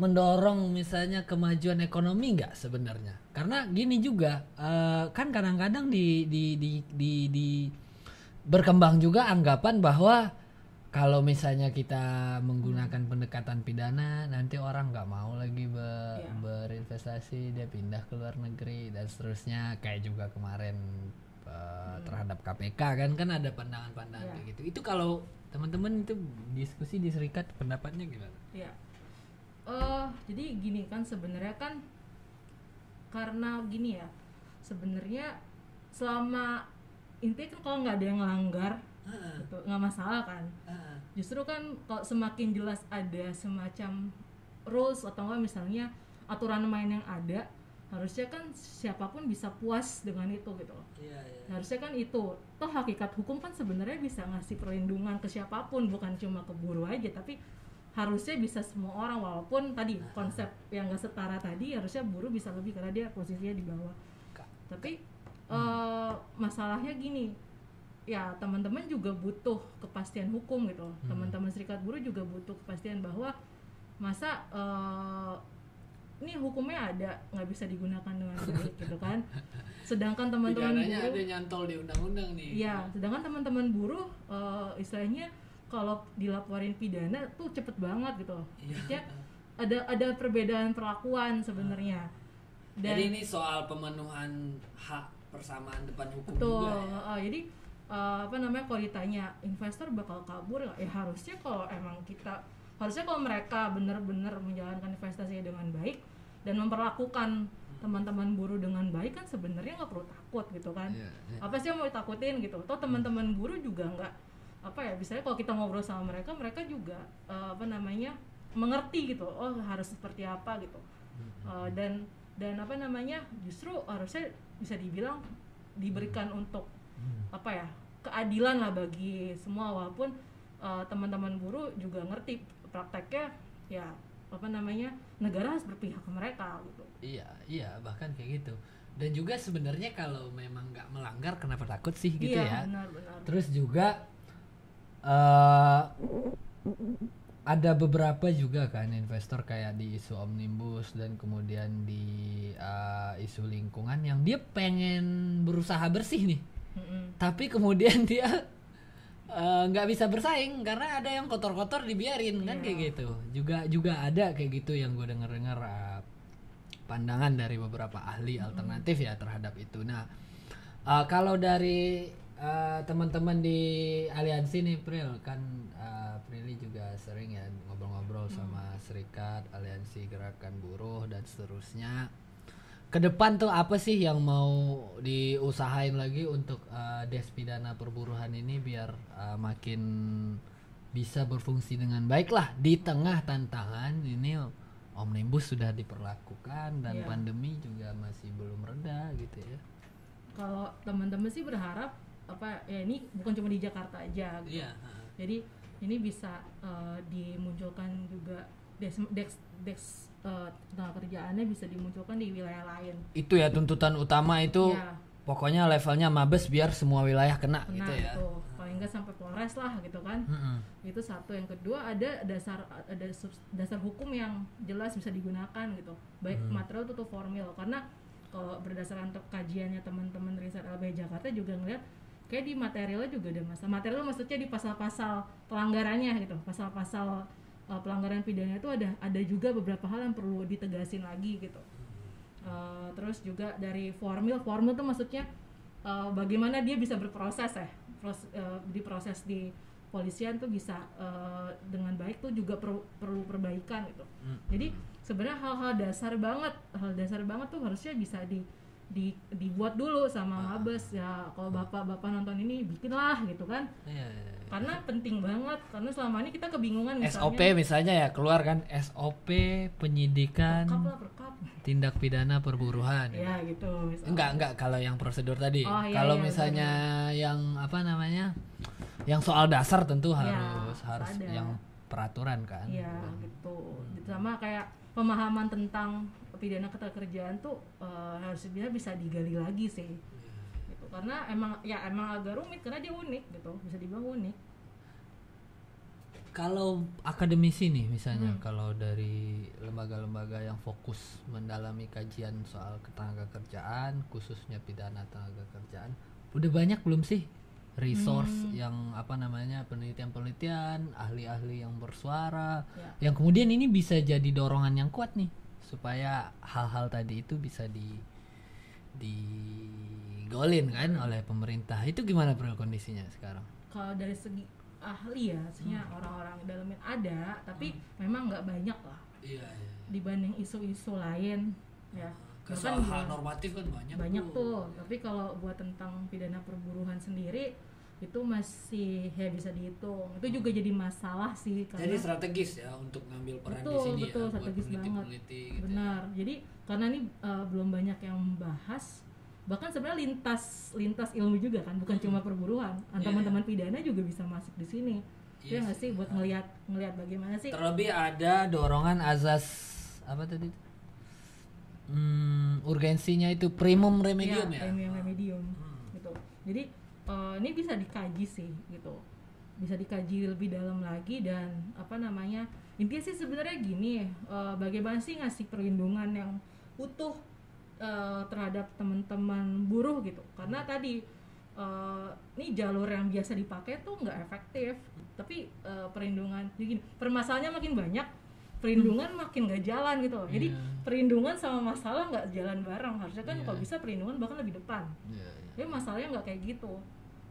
mendorong misalnya kemajuan ekonomi nggak sebenarnya? Karena gini juga, kan kadang-kadang di berkembang juga anggapan bahwa kalau misalnya kita menggunakan pendekatan pidana, nanti orang nggak mau lagi berinvestasi, dia pindah ke luar negeri dan seterusnya. Kayak juga kemarin terhadap KPK kan ada pandangan-pandangan kayak gitu. Itu kalau teman-teman itu diskusi di serikat, pendapatnya gimana? Ya. Jadi gini kan sebenarnya kan karena gini ya, sebenarnya selama intinya kan kalau nggak ada yang ngelanggar gitu, nggak masalah kan. Justru kan kalau semakin jelas ada semacam rules atau nggak misalnya aturan main yang ada, harusnya kan siapapun bisa puas dengan itu gitu loh. Harusnya kan itu toh hakikat hukum kan sebenarnya bisa ngasih perlindungan ke siapapun, bukan cuma ke buruh aja, tapi harusnya bisa semua orang, walaupun tadi konsep yang nggak setara tadi harusnya buruh bisa lebih karena dia posisinya di bawah. Tapi masalahnya gini ya, teman-teman juga butuh kepastian hukum gitu. Teman-teman serikat buruh juga butuh kepastian bahwa masa ini hukumnya ada, nggak bisa digunakan dengan baik gitu kan. Sedangkan teman-teman Pidananya buruh ada nyantol di undang-undang nih. Iya, sedangkan teman-teman buruh istilahnya kalau dilaporin pidana tuh cepet banget gitu. Maksudnya ada perbedaan perlakuan sebenarnya. Jadi ini soal pemenuhan hak persamaan depan hukum betul, juga ya. Jadi kalau ditanya investor bakal kabur ya harusnya kalau mereka benar-benar menjalankan investasinya dengan baik dan memperlakukan teman-teman buruh dengan baik kan sebenarnya nggak perlu takut gitu kan. Apa sih yang mau ditakutin gitu. Toh teman-teman buruh juga nggak misalnya kalau kita ngobrol sama mereka juga mengerti gitu, oh harus seperti apa gitu. Dan justru harusnya bisa dibilang diberikan untuk keadilan lah bagi semua, walaupun teman-teman buruh juga ngerti prakteknya ya negara harus berpihak ke mereka gitu. Iya bahkan kayak gitu. Dan juga sebenarnya kalau memang nggak melanggar kenapa takut sih gitu ya. Benar. Terus juga ada beberapa juga kan investor kayak di isu omnibus dan kemudian di isu lingkungan yang dia pengen berusaha bersih nih. Tapi kemudian dia nggak bisa bersaing karena ada yang kotor-kotor dibiarin kan kayak gitu. Juga ada kayak gitu yang gue dengar pandangan dari beberapa ahli alternatif ya terhadap itu. Nah, kalau dari teman-teman di aliansi nih Pril kan Prilly juga sering ya ngobrol-ngobrol sama serikat, aliansi gerakan buruh dan seterusnya. Ke depan tuh apa sih yang mau diusahain lagi untuk Des Pidana Perburuhan ini biar makin bisa berfungsi dengan baik lah di tengah tantangan ini. Omnibus sudah diperlakukan dan pandemi juga masih belum reda gitu ya. Kalau teman-teman sih berharap ini bukan cuma di Jakarta aja gitu. Jadi ini bisa dimunculkan juga Desk tenaga kerjaannya bisa dimunculkan di wilayah lain. Itu ya tuntutan utama itu. Pokoknya levelnya Mabes biar semua wilayah kena gitu ya. Itu paling nggak sampai Polres lah gitu kan. Itu satu. Yang kedua ada dasar hukum yang jelas bisa digunakan gitu. Baik material atau formil. Karena kalau berdasarkan kajiannya teman-teman riset LBH Jakarta juga ngeliat kayak di materialnya juga ada masalah. Material maksudnya di pasal-pasal pelanggarannya gitu. Pasal-pasal pelanggaran pidana itu ada juga beberapa hal yang perlu ditegasin lagi gitu. Terus juga dari formil tuh maksudnya bagaimana dia bisa berproses diproses di polisian tuh bisa dengan baik tuh juga perlu perbaikan gitu. Jadi sebenarnya hal dasar banget tuh harusnya bisa dibuat dulu sama Mabes ya. Kalau bapak nonton ini bikinlah gitu kan. Karena penting banget, karena selama ini kita kebingungan misalnya SOP misalnya ya keluar kan SOP penyidikan perkap. Tindak pidana perburuhan ya gitu misalnya. Enggak kalau yang prosedur tadi kalau misalnya bener. Yang yang soal dasar tentu harus ada. Yang peraturan kan gitu sama kayak pemahaman tentang pidana ketenagakerjaan tuh harusnya bisa digali lagi sih. Karena emang agak rumit karena dia unik gitu, bisa dibilang unik. Kalau akademisi nih misalnya kalau dari lembaga-lembaga yang fokus mendalami kajian soal ketenagakerjaan khususnya pidana ketenagakerjaan udah banyak belum sih resource yang penelitian-penelitian ahli-ahli yang bersuara yang kemudian ini bisa jadi dorongan yang kuat nih supaya hal-hal tadi itu bisa digolin kan oleh pemerintah. Itu gimana kondisinya sekarang? Kalau dari segi ahli ya, maksudnya orang-orang dalamnya ada, tapi memang nggak banyak lah. Dibanding isu-isu lain ya. Kesalahan normatif kan banyak tuh. Tapi kalau buat tentang pidana perburuhan sendiri itu masih bisa dihitung. Itu juga jadi masalah sih. Jadi strategis ya untuk ngambil peran di sini betul, strategis banget. Gitu. Benar. Jadi karena ini belum banyak yang membahas. Bahkan sebenarnya lintas ilmu juga kan, bukan cuma perburuhan. Teman-teman pidana juga bisa masuk di sini. Ya nggak sih buat ngelihat bagaimana sih. Terlebih ada dorongan azas apa tadi? Urgensinya itu primum remedium ya. Primum remedium gitu. Jadi ini bisa dikaji sih gitu. Bisa dikaji lebih dalam lagi dan Intinya sih sebenarnya gini, bagaimana sih ngasih perlindungan yang utuh terhadap teman-teman buruh gitu. Karena tadi ini jalur yang biasa dipakai tuh nggak efektif, tapi perlindungan gini, permasalahannya makin banyak, perlindungan makin nggak jalan gitu loh. Jadi perlindungan sama masalah nggak jalan bareng, harusnya kan kalau bisa perlindungan bahkan lebih depan. Tapi masalahnya nggak kayak gitu.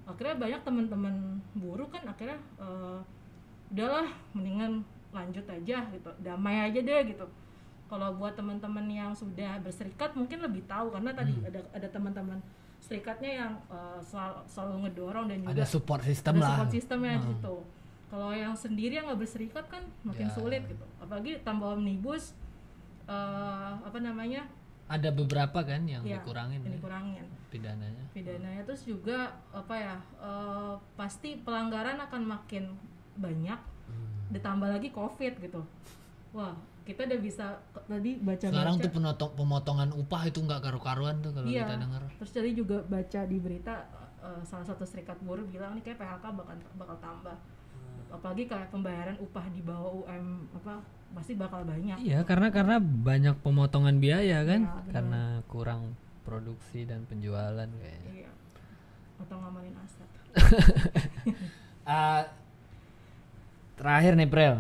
Akhirnya banyak teman-teman buruh kan akhirnya udahlah mendingan lanjut aja gitu, damai aja deh gitu. Kalau buat teman-teman yang sudah berserikat mungkin lebih tahu, karena tadi ada teman-teman serikatnya yang selalu ngedorong dan juga ada support system ada lah. Support systemnya gitu. Kalau yang sendiri yang nggak berserikat kan makin sulit gitu. Apalagi tambah omnibus, ada beberapa kan yang dikurangin pidananya. Terus juga pasti pelanggaran akan makin banyak, ditambah lagi COVID gitu. Wah, kita udah bisa tadi baca-baca. Sekarang tuh pemotongan upah itu nggak karu-karuan tuh kalau kita dengar. Terus tadi juga baca di berita salah satu serikat buruh bilang nih kayak PHK bakal tambah. Apalagi kayak pembayaran upah di bawah pasti bakal banyak. Iya, karena banyak pemotongan biaya kan, karena kurang produksi dan penjualan kayaknya. Iya. Atau ngamanin aset. Terakhir nih Prel,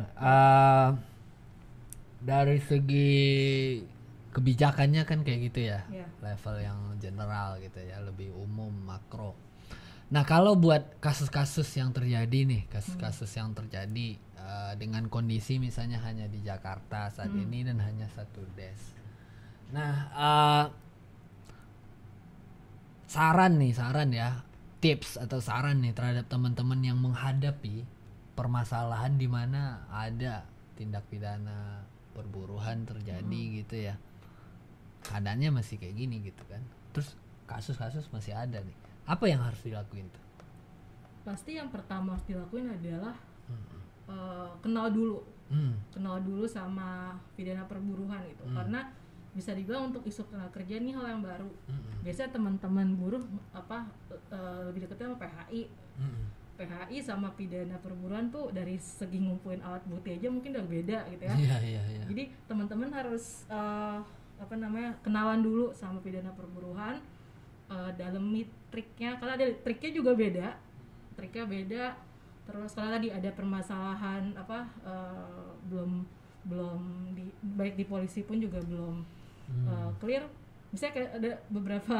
dari segi kebijakannya kan kayak gitu ya, level yang general gitu ya, lebih umum, makro. Nah kalau buat kasus-kasus yang terjadi nih, yang terjadi dengan kondisi misalnya hanya di Jakarta saat ini dan hanya satu des. Nah saran ya, tips atau saran nih terhadap teman-teman yang menghadapi permasalahan di mana ada tindak pidana perburuhan terjadi gitu ya, keadaannya masih kayak gini gitu kan, terus kasus-kasus masih ada nih, apa yang harus dilakuin tuh? Pasti yang pertama harus dilakuin adalah kenal dulu sama pidana perburuhan gitu. Karena bisa dibilang untuk isu tenaga kerja ini hal yang baru. Biasanya teman-teman buruh lebih dekatnya sama PHI sama pidana perburuan tuh dari segi ngumpulin alat bukti aja mungkin udah beda gitu ya. Iya. Jadi teman-teman harus kenalan dulu sama pidana perburuhan, dalemi triknya, karena ada triknya juga beda. Terus kalau tadi ada permasalahan baik di polisi pun juga belum clear. Misalnya kayak ada beberapa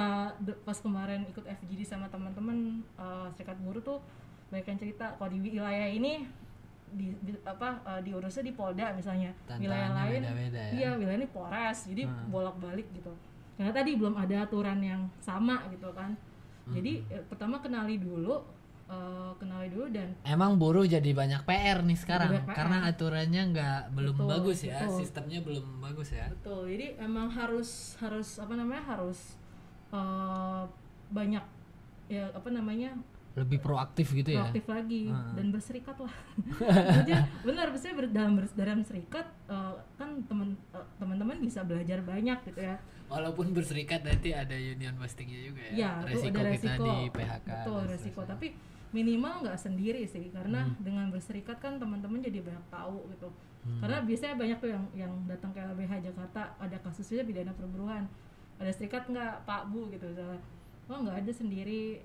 pas kemarin ikut FGD sama teman-teman serikat buruh tuh banyak yang cerita kalau di wilayah ini diurusnya di Polda misalnya, wilayah lain beda-beda, ya? Iya, wilayah ini Polres, jadi bolak-balik gitu. Karena tadi belum ada aturan yang sama gitu kan. Jadi pertama kenali dulu dan emang buruh jadi banyak PR nih sekarang karena aturannya belum bagus ya, sistemnya belum bagus ya. Betul. Jadi emang harus banyak lebih proaktif gitu ya. Proaktif lagi dan berserikat lah. Benar, biasanya dalam serikat kan teman-teman bisa belajar banyak gitu ya. Walaupun berserikat nanti ada union bustingnya juga ya. Resiko kita di PHK. Betul, resiko. Tapi minimal nggak sendiri sih, karena dengan berserikat kan teman-teman jadi banyak tahu gitu. Karena biasanya banyak tuh yang datang ke LBH Jakarta ada kasusnya pidana perburuhan. Ada serikat nggak Pak Bu gitu misalnya. Wah nggak ada sendiri,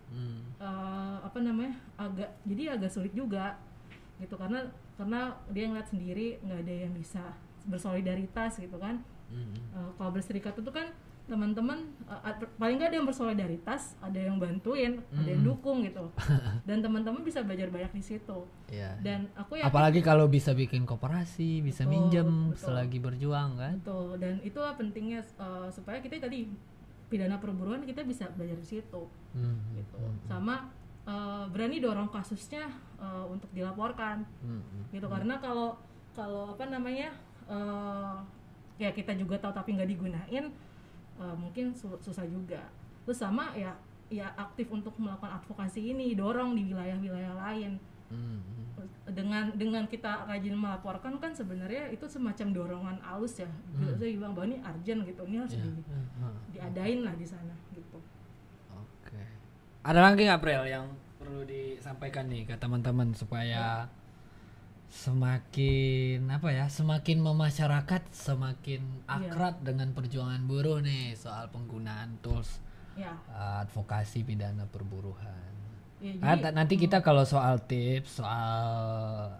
agak sulit juga gitu, karena dia ngeliat sendiri nggak ada yang bisa bersolidaritas gitu kan. Kalau berserikat itu kan teman-teman paling nggak ada yang bersolidaritas, ada yang bantuin, ada yang dukung gitu, dan teman-teman bisa belajar banyak di situ. Dan aku yakin, apalagi kalau bisa bikin koperasi, bisa minjem selagi berjuang kan. Betul, dan itulah pentingnya supaya kita tadi pidana perburuan kita bisa belajar di situ, gitu. Sama berani dorong kasusnya untuk dilaporkan, gitu. Karena kalau ya kita juga tahu tapi nggak digunain, mungkin susah juga. Terus sama ya aktif untuk melakukan advokasi ini, dorong di wilayah-wilayah lain. Dengan kita rajin melaporkan kan sebenarnya itu semacam dorongan halus ya. Saya bilang bahwa ini urgent gitu, ini harus diadain lah di sana gitu. Oke. Ada lagi nggak Prel yang perlu disampaikan nih ke teman-teman supaya semakin semakin memasyarakat, semakin akrab dengan perjuangan buruh nih soal penggunaan tools advokasi pidana perburuhan. Nanti kita kalau soal tips, soal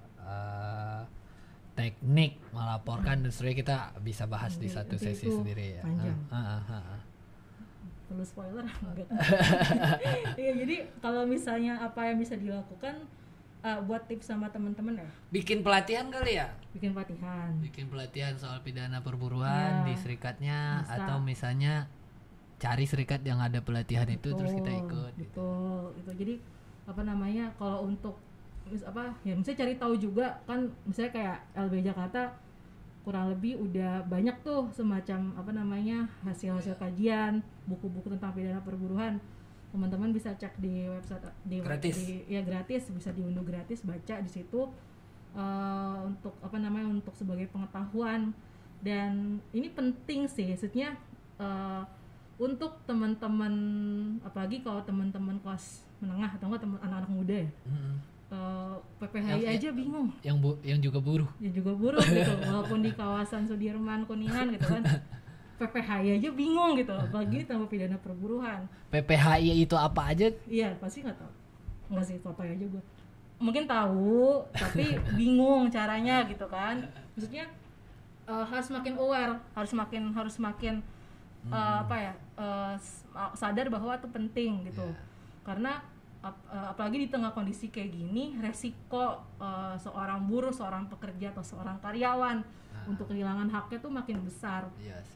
teknik melaporkan dan sebagainya kita bisa bahas di satu sesi sendiri ya. Panjang. Perlu spoiler enggak? Iya, jadi kalau misalnya apa yang bisa dilakukan buat tips sama teman-teman ya? Bikin pelatihan kali ya? Bikin pelatihan soal pidana perburuhan di serikatnya, bisa. Atau misalnya cari serikat yang ada pelatihan itu terus kita ikut. Betul. Itu jadi kalau untuk misalnya cari tahu juga kan, misalnya kayak LB Jakarta kurang lebih udah banyak tuh semacam hasil-hasil kajian, buku-buku tentang pidana perburuhan. Teman-teman bisa cek di website gratis. Gratis, bisa diunduh gratis, baca di situ untuk untuk sebagai pengetahuan. Dan ini penting sih, maksudnya untuk teman-teman, apalagi kalau teman-teman kelas menengah atau enggak anak-anak muda ya. PPHI aja bingung. Yang juga buruh. Gitu, walaupun di kawasan Sudirman, Kuningan gitu kan. PPHI aja bingung gitu, apalagi tambah pidana perburuhan. PPHI itu apa aja? Iya, pasti nggak tahu. Enggak sih, foto aja gue. Mungkin tahu, tapi bingung caranya gitu kan. Maksudnya harus makin aware, harus makin sadar bahwa itu penting gitu. Karena apalagi di tengah kondisi kayak gini, resiko seorang buruh, seorang pekerja atau seorang karyawan untuk kehilangan haknya tuh makin besar.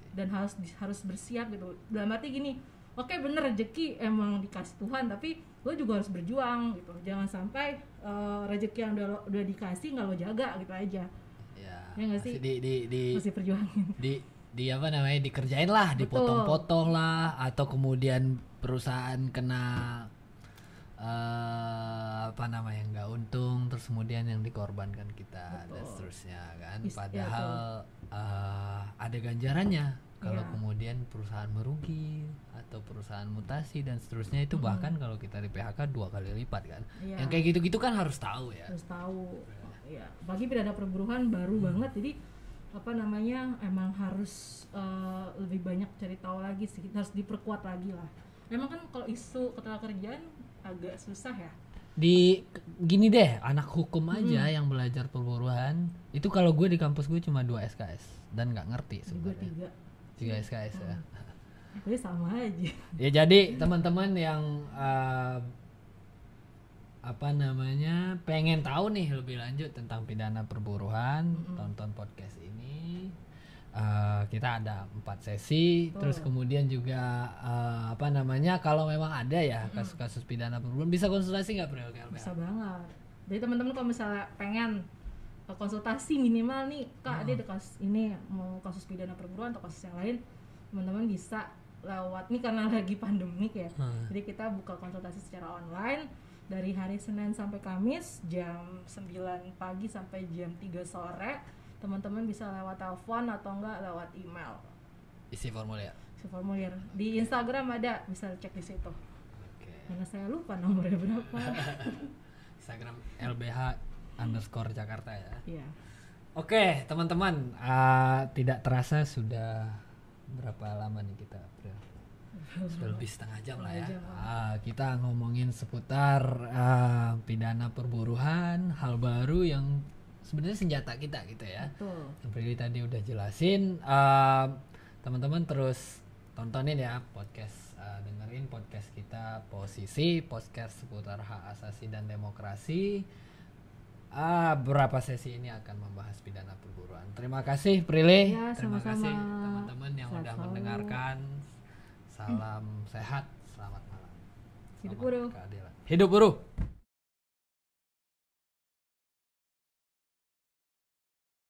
Dan harus bersiap gitu. Dalam arti gini, oke, bener rezeki emang dikasih Tuhan, tapi lo juga harus berjuang gitu. Jangan sampai rezeki yang udah dikasih nggak lo jaga gitu aja. Ya nggak sih? Masih perjuangin. Dikerjain lah, dipotong-potong lah, atau kemudian perusahaan kena nggak untung, terus kemudian yang dikorbankan kita. Betul. Dan seterusnya kan. Padahal ada ganjarannya kalau kemudian perusahaan merugi atau perusahaan mutasi dan seterusnya, itu bahkan kalau kita di PHK 2 kali lipat kan. Yang kayak gitu-gitu kan harus tahu ya. Harus tahu. Ya, bagi pidana perburuhan baru banget, jadi emang harus lebih banyak cari tahu lagi sih, harus diperkuat lagi lah. Memang kan kalau isu ketenagakerjaan agak susah ya. Gini deh, anak hukum aja yang belajar perburuhan itu, kalau gue di kampus gue cuma 2 SKS dan nggak ngerti sebenarnya. 3 SKS ya. Jadi sama aja. Ya jadi teman-teman yang pengen tahu nih lebih lanjut tentang pidana perburuhan, tonton podcast ini. Kita ada 4 sesi. Terus kemudian juga kalau memang ada ya kasus-kasus pidana perburuhan, bisa konsultasi nggak Pril? Bisa banget. Jadi teman-teman kalau misalnya pengen konsultasi minimal nih, Kak, dia ada kasus ini, mau kasus pidana perburuhan atau kasus yang lain, teman-teman bisa lewat, nih karena lagi pandemik ya, jadi kita buka konsultasi secara online dari hari Senin sampai Kamis jam 9 pagi sampai jam 3 sore. Teman-teman bisa lewat telepon atau enggak lewat email. Isi formulir di Instagram ada, bisa cek di situ. Karena saya lupa nomornya berapa. Instagram LBH_Jakarta ya. Iya. Oke, teman-teman, tidak terasa sudah berapa lama nih kita? Sudah lebih setengah jam lah ya. Kita ngomongin seputar pidana perburuhan, hal baru yang sebenarnya senjata kita gitu ya. Betul. Yang Prilly tadi udah jelasin. Teman-teman terus tontonin ya podcast, dengerin podcast kita Posisi, podcast seputar hak asasi dan demokrasi. Berapa sesi ini akan membahas pidana perburuhan. Terima kasih Prilly. Ya, terima sama-sama. kasih teman-teman yang udah mendengarkan. Salam sehat, selamat malam. Hidup buruh. Hidup buruh.